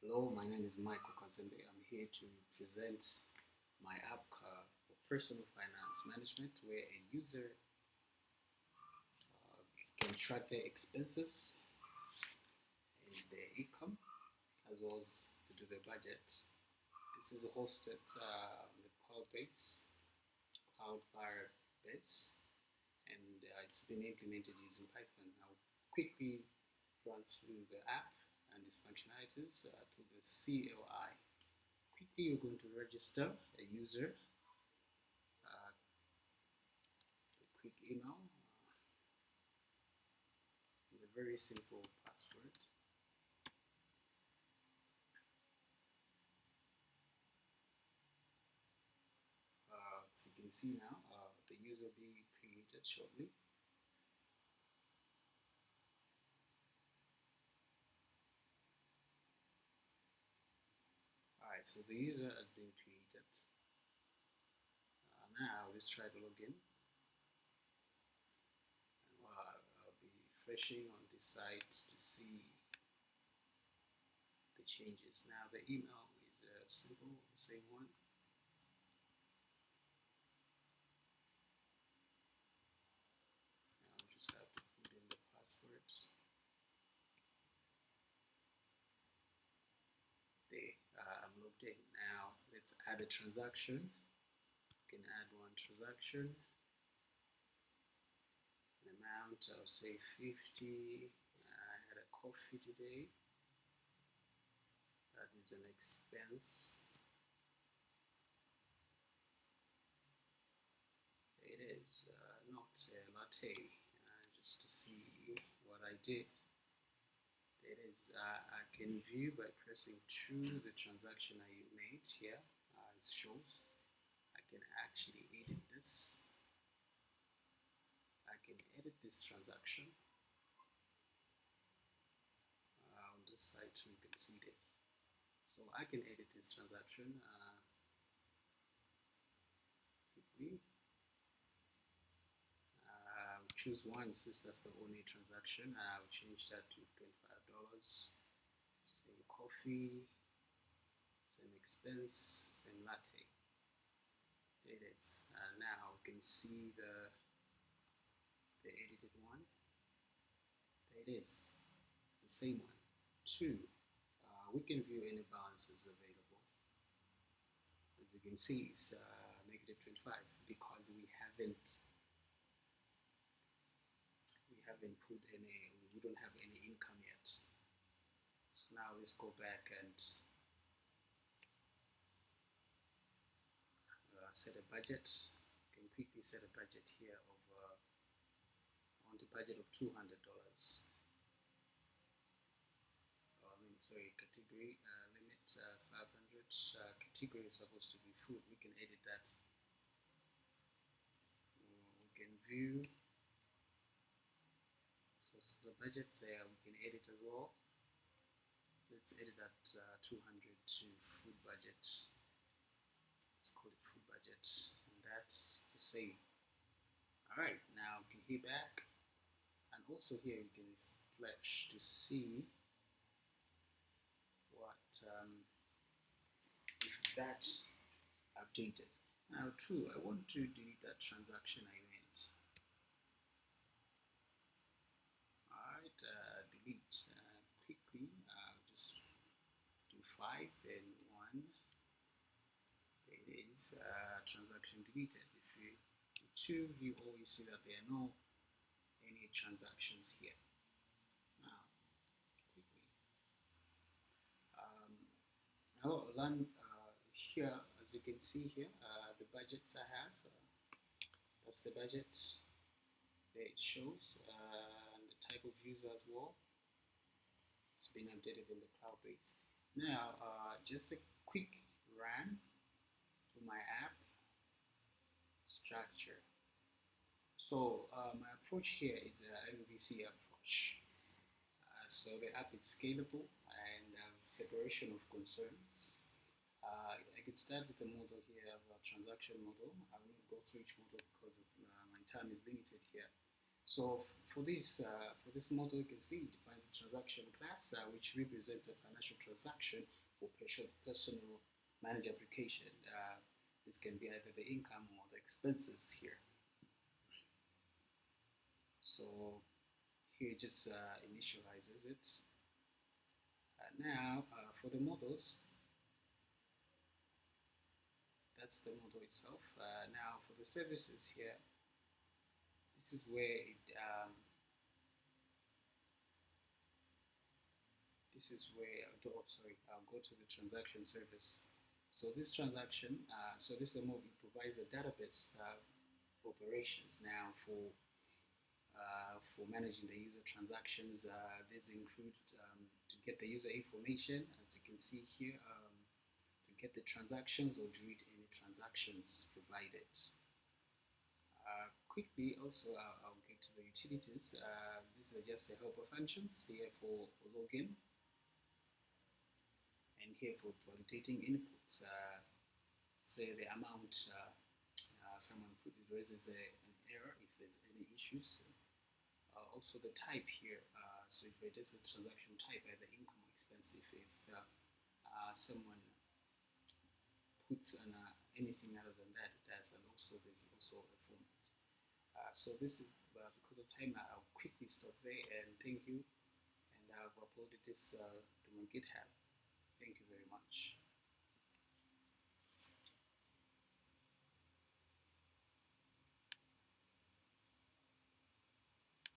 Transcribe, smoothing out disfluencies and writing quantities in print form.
Hello, my name is Michael Kazembe. I'm here to present my app for personal finance management where a user can track their expenses and their income as well as to do their budget. This is hosted on the cloud Firebase, and it's been implemented using Python. I'll quickly run through the app and its functionalities through the CLI. Quickly, you're going to register a user, a quick email, with a very simple password. As you can see now, the user will be created shortly. Alright, so the user has been created. Now let's try to log in. And I'll be refreshing on this site to see the changes. Now the email is simple, same one. Now I just have to put in the passwords. There, I'm logged in. Now let's add a transaction. You can add one transaction. An amount, I'll say 50. I had a coffee today. That is an expense. It is not a latte, just to see what I did. It is, I can view by pressing through the transaction I made here. It shows. I can actually edit this. I can edit this transaction. On this side too, you can see this. So I can edit this transaction quickly. Choose one since that's the only transaction. I'll change that to $25. Same coffee, same expense, same latte. There it is. Now we can see the edited one. There it is. It's the same one. Two, we can view any balances available. As you can see, it's negative 25 because we haven't put any, we don't have any income yet. So now let's go back and set a budget. You can quickly set a budget here of on the budget of $200. Category limit 500. Category is supposed to be food. We can edit that. We can view. So this is a budget there. We can edit as well. Let's edit that 200 to food budget. Let's call it food budget, and that's the same. All right, now we can hit back, and also here you can refresh to see what if that's updated. Now, true, I want to delete that transaction I made. All right, delete quickly. Just do 5 and 1. It is transaction deleted. If you to view all, you see that there are no any transactions here. Now, quickly, I'll learn here, as you can see here, the budgets I have. That's the budget. There it shows, and the type of user as well. It's been updated in the cloud base. Now, just a quick run through my app structure. So my approach here is an MVC approach. So the app is scalable and have separation of concerns. I can start with the model here of a transaction model. I will not go through each model because my time is limited here. So for this model, you can see it defines the transaction class, which represents a financial transaction for personal managed application. This can be either the income or the expenses here. So here it just initializes it. Now for the models, that's the model itself. Now for the services here, this is where I'll go to the transaction service. So this transaction, this MO, it provides a database operations now for managing the user transactions. These include to get the user information, as you can see here, to get the transactions or to read any transactions provided. Quickly, also, I'll get to the utilities. These are just the helper functions here for login and here for validating inputs. Say the amount someone raises an error if there's any issues. Also the type here, so if it is a transaction type, either income or expense, if someone puts anything other than that, it has, and also there's also a format. So this is, because of time, I'll quickly stop there, and thank you, and I've uploaded this to my GitHub. Thank you very much.